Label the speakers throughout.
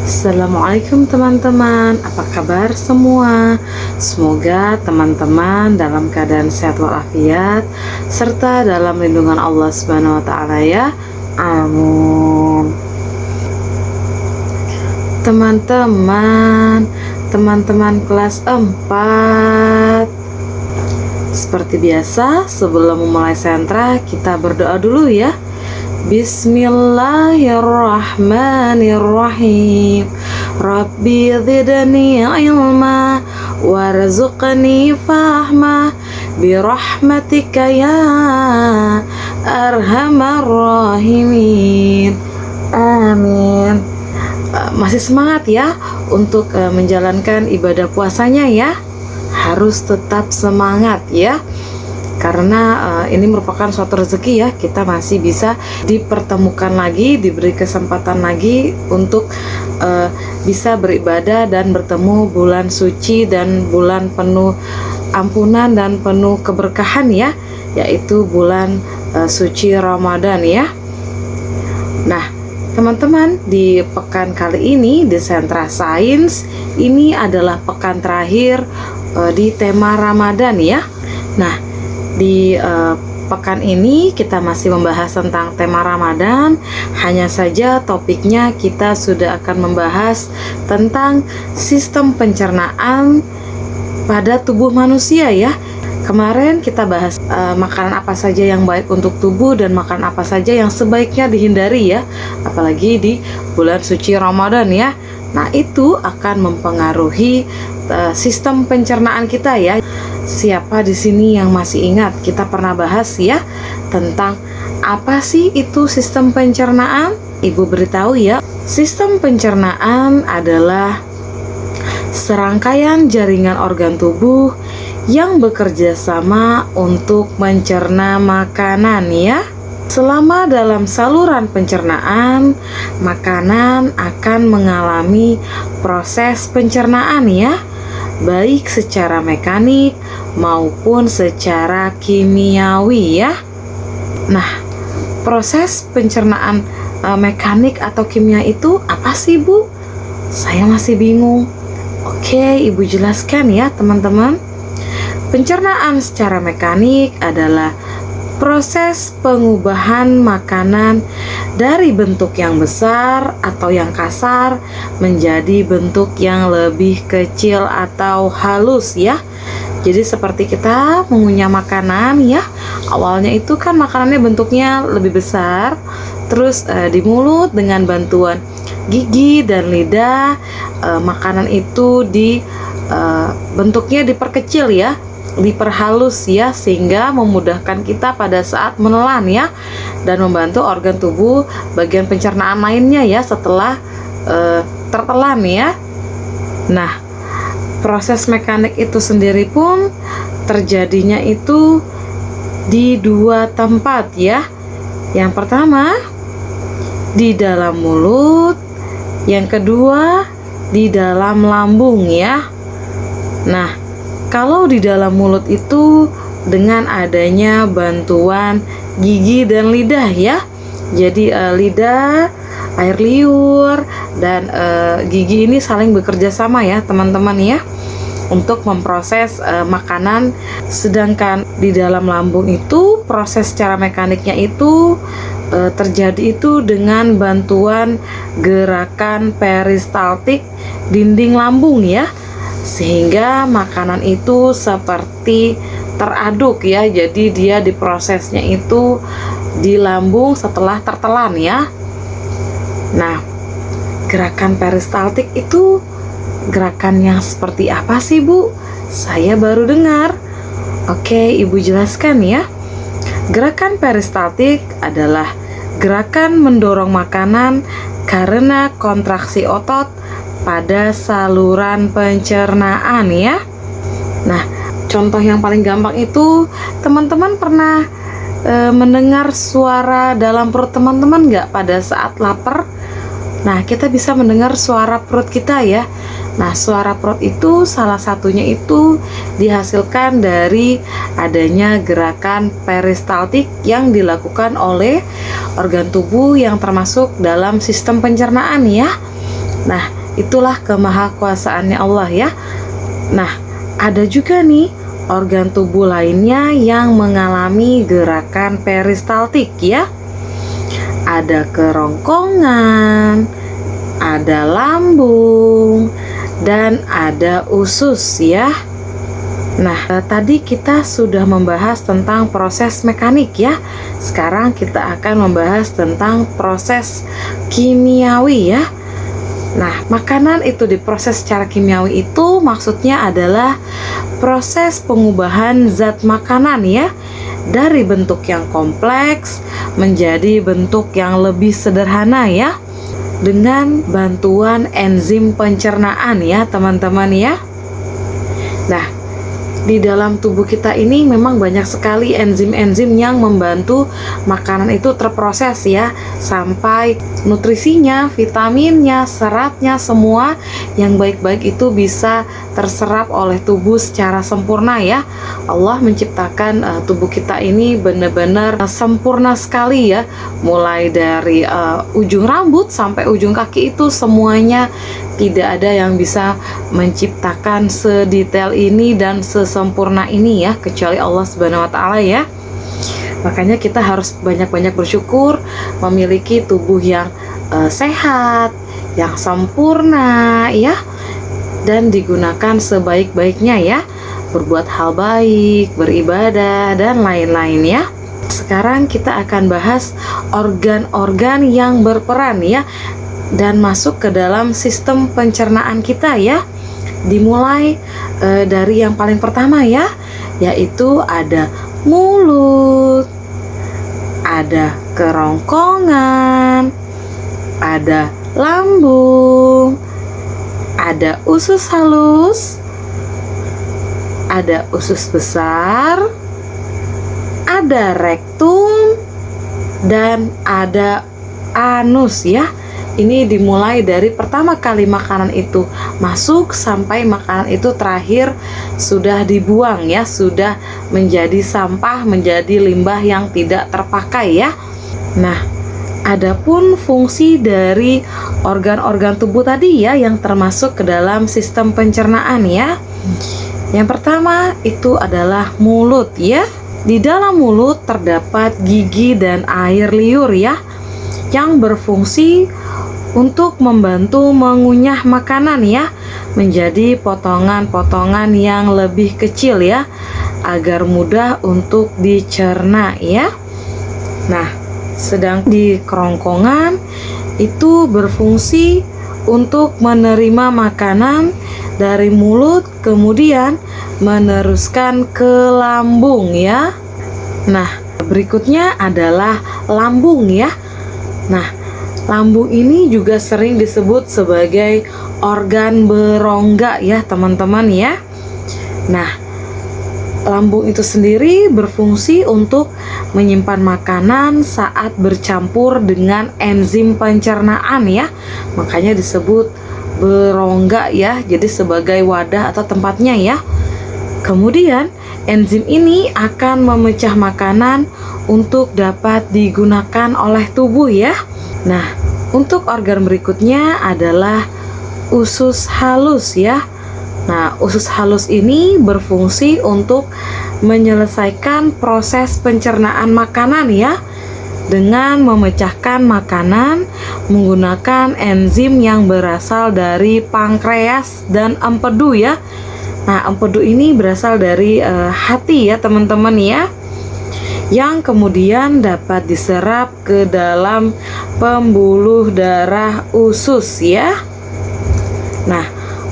Speaker 1: Assalamualaikum teman-teman, apa kabar semua? Semoga teman-teman dalam keadaan sehat walafiat serta dalam lindungan Allah Subhanahu wa taala ya. Amin. Teman-teman kelas 4. Seperti biasa, sebelum memulai sentra kita berdoa dulu ya. Bismillahirrahmanirrahim. Rabbi zidni ilma warzuqni fahma birahmatika ya arhamar rahimin. Amin. Masih semangat ya untuk menjalankan ibadah puasanya ya. Harus tetap semangat ya. Karena ini merupakan suatu rezeki ya, kita masih bisa dipertemukan lagi, diberi kesempatan lagi untuk bisa beribadah dan bertemu bulan suci dan bulan penuh ampunan dan penuh keberkahan ya, yaitu bulan suci Ramadan ya. Nah teman-teman, di pekan kali ini di Sentra Sains ini adalah pekan terakhir di tema Ramadan ya. Nah di pekan ini kita masih membahas tentang tema Ramadan. Hanya saja topiknya kita sudah akan membahas tentang sistem pencernaan pada tubuh manusia ya. Kemarin kita bahas makanan apa saja yang baik untuk tubuh dan makanan apa saja yang sebaiknya dihindari ya, apalagi di bulan suci Ramadan ya. Nah itu akan mempengaruhi sistem pencernaan kita ya. Siapa di sini yang masih ingat kita pernah bahas ya tentang apa sih itu sistem pencernaan? Ibu beritahu ya, sistem pencernaan adalah serangkaian jaringan organ tubuh yang bekerja sama untuk mencerna makanan ya. Selama dalam saluran pencernaan, makanan akan mengalami proses pencernaan ya, baik secara mekanik maupun secara kimiawi ya. Nah, proses pencernaan mekanik atau kimia itu apa sih Bu? Saya masih bingung. Oke, Ibu jelaskan ya teman-teman. Pencernaan secara mekanik adalah proses pengubahan makanan dari bentuk yang besar atau yang kasar menjadi bentuk yang lebih kecil atau halus ya. Jadi seperti kita mengunyah makanan ya, awalnya itu kan makanannya bentuknya lebih besar, terus di mulut dengan bantuan gigi dan lidah makanan itu bentuknya diperkecil ya, diperhalus ya, sehingga memudahkan kita pada saat menelan ya, dan membantu organ tubuh bagian pencernaan lainnya ya setelah tertelan ya. Nah proses mekanik itu sendiri pun terjadinya itu di dua tempat ya. Yang pertama di dalam mulut, yang kedua di dalam lambung ya. Nah kalau di dalam mulut itu dengan adanya bantuan gigi dan lidah ya. Jadi lidah, air liur, dan gigi ini saling bekerja sama ya teman-teman ya, untuk memproses makanan. Sedangkan di dalam lambung itu proses secara mekaniknya itu terjadi itu dengan bantuan gerakan peristaltik dinding lambung ya, sehingga makanan itu seperti teraduk ya. Jadi dia diprosesnya itu di lambung setelah tertelan ya. Nah gerakan peristaltik itu gerakan yang seperti apa sih Bu? Saya baru dengar. Oke, Ibu jelaskan ya. Gerakan peristaltik adalah gerakan mendorong makanan karena kontraksi otot pada saluran pencernaan ya. Nah, contoh yang paling gampang itu teman-teman pernah mendengar suara dalam perut teman-teman nggak pada saat lapar? Nah, kita bisa mendengar suara perut kita ya. Nah, suara perut itu salah satunya itu dihasilkan dari adanya gerakan peristaltik yang dilakukan oleh organ tubuh yang termasuk dalam sistem pencernaan ya. Nah, itulah kemahakuasaannya Allah ya. Nah, ada juga nih organ tubuh lainnya yang mengalami gerakan peristaltik ya. Ada kerongkongan, ada lambung, dan ada usus ya. Nah, tadi kita sudah membahas tentang proses mekanik ya. Sekarang kita akan membahas tentang proses kimiawi ya. Nah, makanan itu diproses secara kimiawi itu maksudnya adalah proses pengubahan zat makanan ya, dari bentuk yang kompleks menjadi bentuk yang lebih sederhana ya, dengan bantuan enzim pencernaan ya teman-teman ya. Nah, di dalam tubuh kita ini memang banyak sekali enzim-enzim yang membantu makanan itu terproses ya, sampai nutrisinya, vitaminnya, seratnya, semua yang baik-baik itu bisa terserap oleh tubuh secara sempurna ya. Allah menciptakan tubuh kita ini benar-benar sempurna sekali ya, mulai dari ujung rambut sampai ujung kaki itu semuanya tidak ada yang bisa menciptakan sedetail ini dan sesempurna ini ya, kecuali Allah Subhanahu wa Ta'ala ya. Makanya kita harus banyak-banyak bersyukur memiliki tubuh yang sehat, yang sempurna ya, dan digunakan sebaik-baiknya ya, berbuat hal baik, beribadah, dan lain-lain ya. Sekarang kita akan bahas organ-organ yang berperan ya, dan masuk ke dalam sistem pencernaan kita ya. Dimulai dari yang paling pertama ya, yaitu ada mulut, ada kerongkongan, ada lambung, ada usus halus, ada usus besar, ada rektum, dan ada anus ya. Ini dimulai dari pertama kali makanan itu masuk sampai makanan itu terakhir sudah dibuang ya, sudah menjadi sampah, menjadi limbah yang tidak terpakai ya. Nah, adapun fungsi dari organ-organ tubuh tadi ya yang termasuk ke dalam sistem pencernaan ya. Yang pertama itu adalah mulut ya. Di dalam mulut terdapat gigi dan air liur ya, yang berfungsi untuk membantu mengunyah makanan ya menjadi potongan-potongan yang lebih kecil ya, agar mudah untuk dicerna ya. Nah, sedang di kerongkongan itu berfungsi untuk menerima makanan dari mulut, kemudian meneruskan ke lambung ya. Nah, berikutnya adalah lambung ya. Nah, lambung ini juga sering disebut sebagai organ berongga ya teman-teman ya. Nah, lambung itu sendiri berfungsi untuk menyimpan makanan saat bercampur dengan enzim pencernaan ya. Makanya disebut berongga ya, jadi sebagai wadah atau tempatnya ya. Kemudian enzim ini akan memecah makanan untuk dapat digunakan oleh tubuh ya. Nah, untuk organ berikutnya adalah usus halus ya. Nah, usus halus ini berfungsi untuk menyelesaikan proses pencernaan makanan ya, dengan memecahkan makanan menggunakan enzim yang berasal dari pankreas dan empedu ya. Nah, empedu ini berasal dari hati ya teman-teman ya, yang kemudian dapat diserap ke dalam pembuluh darah usus ya. Nah,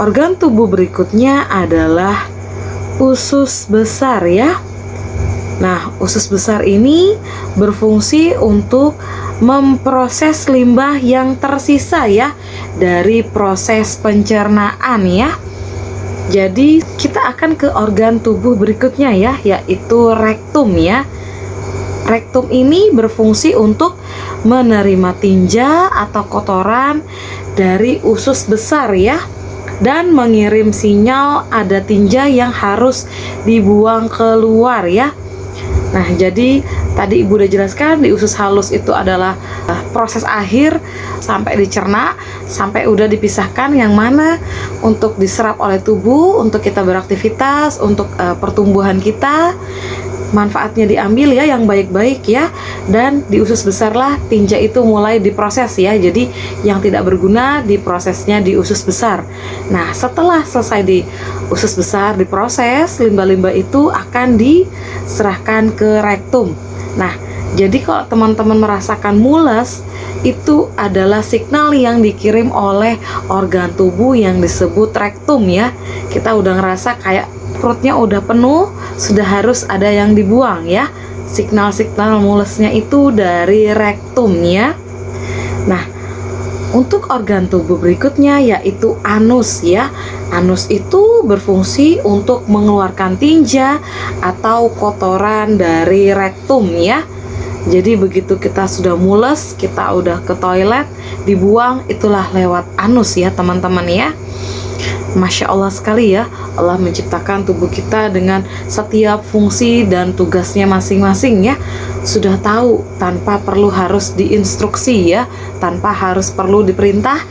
Speaker 1: organ tubuh berikutnya adalah usus besar ya. Nah, usus besar ini berfungsi untuk memproses limbah yang tersisa ya dari proses pencernaan ya. Jadi kita akan ke organ tubuh berikutnya ya, yaitu rektum ya. Rektum ini berfungsi untuk menerima tinja atau kotoran dari usus besar ya. dan mengirim sinyal ada tinja yang harus dibuang keluar ya. Nah, jadi tadi Ibu udah jelaskan di usus halus itu adalah proses akhir sampai dicerna, sampai udah dipisahkan yang mana untuk diserap oleh tubuh, untuk kita beraktivitas, untuk pertumbuhan kita, manfaatnya diambil ya yang baik-baik ya. Dan di usus besar lah tinja itu mulai diproses ya, jadi yang tidak berguna diprosesnya di usus besar. Nah, setelah selesai di usus besar diproses, limbah-limbah itu akan diserahkan ke rektum. Nah, jadi kalau teman-teman merasakan mules, itu adalah signal yang dikirim oleh organ tubuh yang disebut rektum ya. Kita udah ngerasa kayak perutnya udah penuh, sudah harus ada yang dibuang ya. Signal-signal mulesnya itu dari rektum ya. Nah, untuk organ tubuh berikutnya yaitu anus ya. Anus itu berfungsi untuk mengeluarkan tinja atau kotoran dari rektum ya. Jadi begitu kita sudah mules, kita udah ke toilet, dibuang, itulah lewat anus ya teman-teman ya. Masya Allah sekali ya, Allah menciptakan tubuh kita dengan setiap fungsi dan tugasnya masing-masing ya. Sudah tahu tanpa perlu harus diinstruksi ya, tanpa harus perlu diperintah,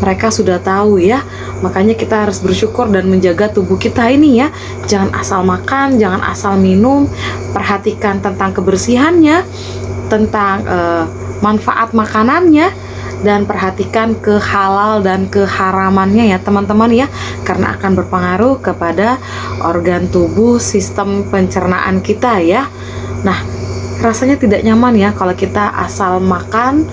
Speaker 1: mereka sudah tahu ya. Makanya kita harus bersyukur dan menjaga tubuh kita ini ya. Jangan asal makan, jangan asal minum, perhatikan tentang kebersihannya, tentang manfaat makanannya, dan perhatikan ke halal dan ke haramannya ya teman-teman ya, karena akan berpengaruh kepada organ tubuh sistem pencernaan kita ya. Nah, rasanya tidak nyaman ya kalau kita asal makan,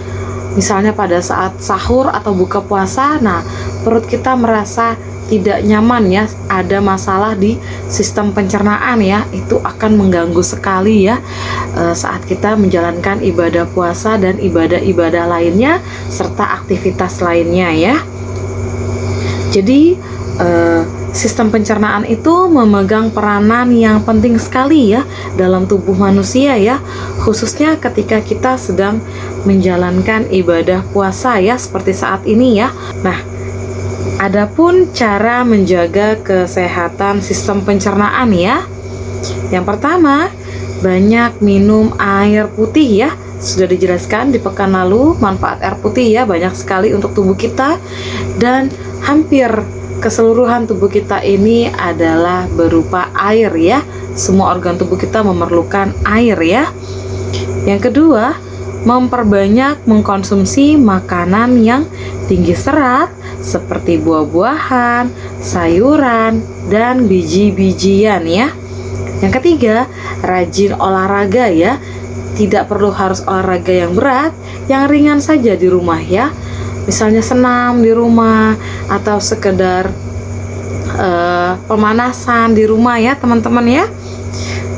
Speaker 1: misalnya pada saat sahur atau buka puasa. Nah, perut kita merasa tidak nyaman ya, ada masalah di sistem pencernaan ya. Itu akan mengganggu sekali ya saat kita menjalankan ibadah puasa dan ibadah-ibadah lainnya serta aktivitas lainnya ya. Jadi sistem pencernaan itu memegang peranan yang penting sekali ya dalam tubuh manusia ya, khususnya ketika kita sedang menjalankan ibadah puasa ya, seperti saat ini ya. Nah, adapun cara menjaga kesehatan sistem pencernaan ya. Yang pertama, banyak minum air putih ya. Sudah dijelaskan di pekan lalu manfaat air putih ya, banyak sekali untuk tubuh kita, dan hampir keseluruhan tubuh kita ini adalah berupa air ya. Semua organ tubuh kita memerlukan air ya. Yang kedua, memperbanyak mengkonsumsi makanan yang tinggi serat seperti buah-buahan, sayuran, dan biji-bijian ya. Yang ketiga, rajin olahraga ya. Tidak perlu harus olahraga yang berat, yang ringan saja di rumah ya. Misalnya senam di rumah atau sekedar pemanasan di rumah ya teman-teman ya.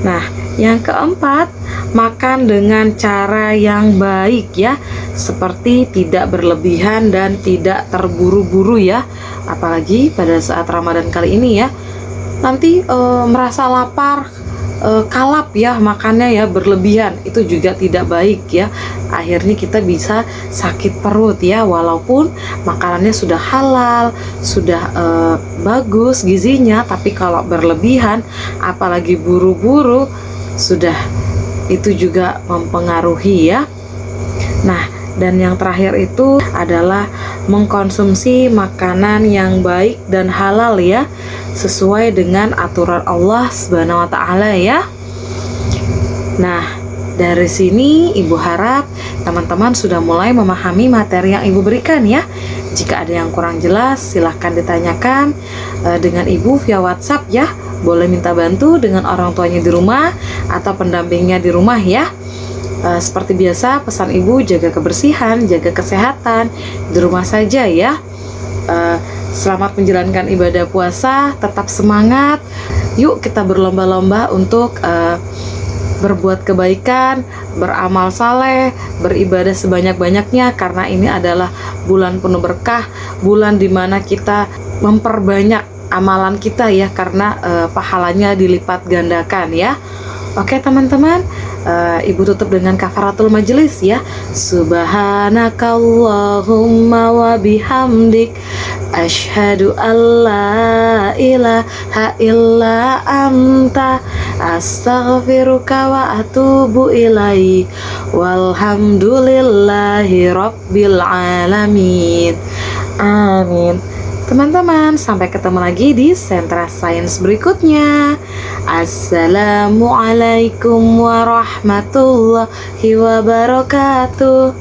Speaker 1: Nah, yang keempat, makan dengan cara yang baik ya, seperti tidak berlebihan dan tidak terburu-buru ya. Apalagi pada saat Ramadan kali ini ya, nanti merasa lapar, kalap ya makannya ya, berlebihan, itu juga tidak baik ya. Akhirnya kita bisa sakit perut ya, walaupun makanannya sudah halal, sudah bagus gizinya, tapi kalau berlebihan apalagi buru-buru, sudah itu juga mempengaruhi ya. Nah, dan yang terakhir itu adalah mengkonsumsi makanan yang baik dan halal ya, sesuai dengan aturan Allah Subhanahu wa taala ya. Nah, dari sini Ibu harap teman-teman sudah mulai memahami materi yang Ibu berikan ya. Jika ada yang kurang jelas, silahkan ditanyakan dengan Ibu via WhatsApp ya. Boleh minta bantu dengan orang tuanya di rumah atau pendampingnya di rumah ya. Seperti biasa, pesan Ibu jaga kebersihan, jaga kesehatan di rumah saja ya. Selamat menjalankan ibadah puasa, tetap semangat. Yuk kita berlomba-lomba untuk berbuat kebaikan, beramal saleh, beribadah sebanyak-banyaknya, karena ini adalah bulan penuh berkah, bulan dimana kita memperbanyak amalan kita ya, karena pahalanya dilipat gandakan ya. Oke teman-teman, Ibu tutup dengan kafaratul majelis ya. Subhanakallahumma wa bihamdik asyhadu alla ilaha illa anta astaghfiruka wa atubu ilaik walhamdulillahi rabbil alamin. Amin. Teman-teman, sampai ketemu lagi di Sentra Sains berikutnya. Assalamualaikum warahmatullahi wabarakatuh.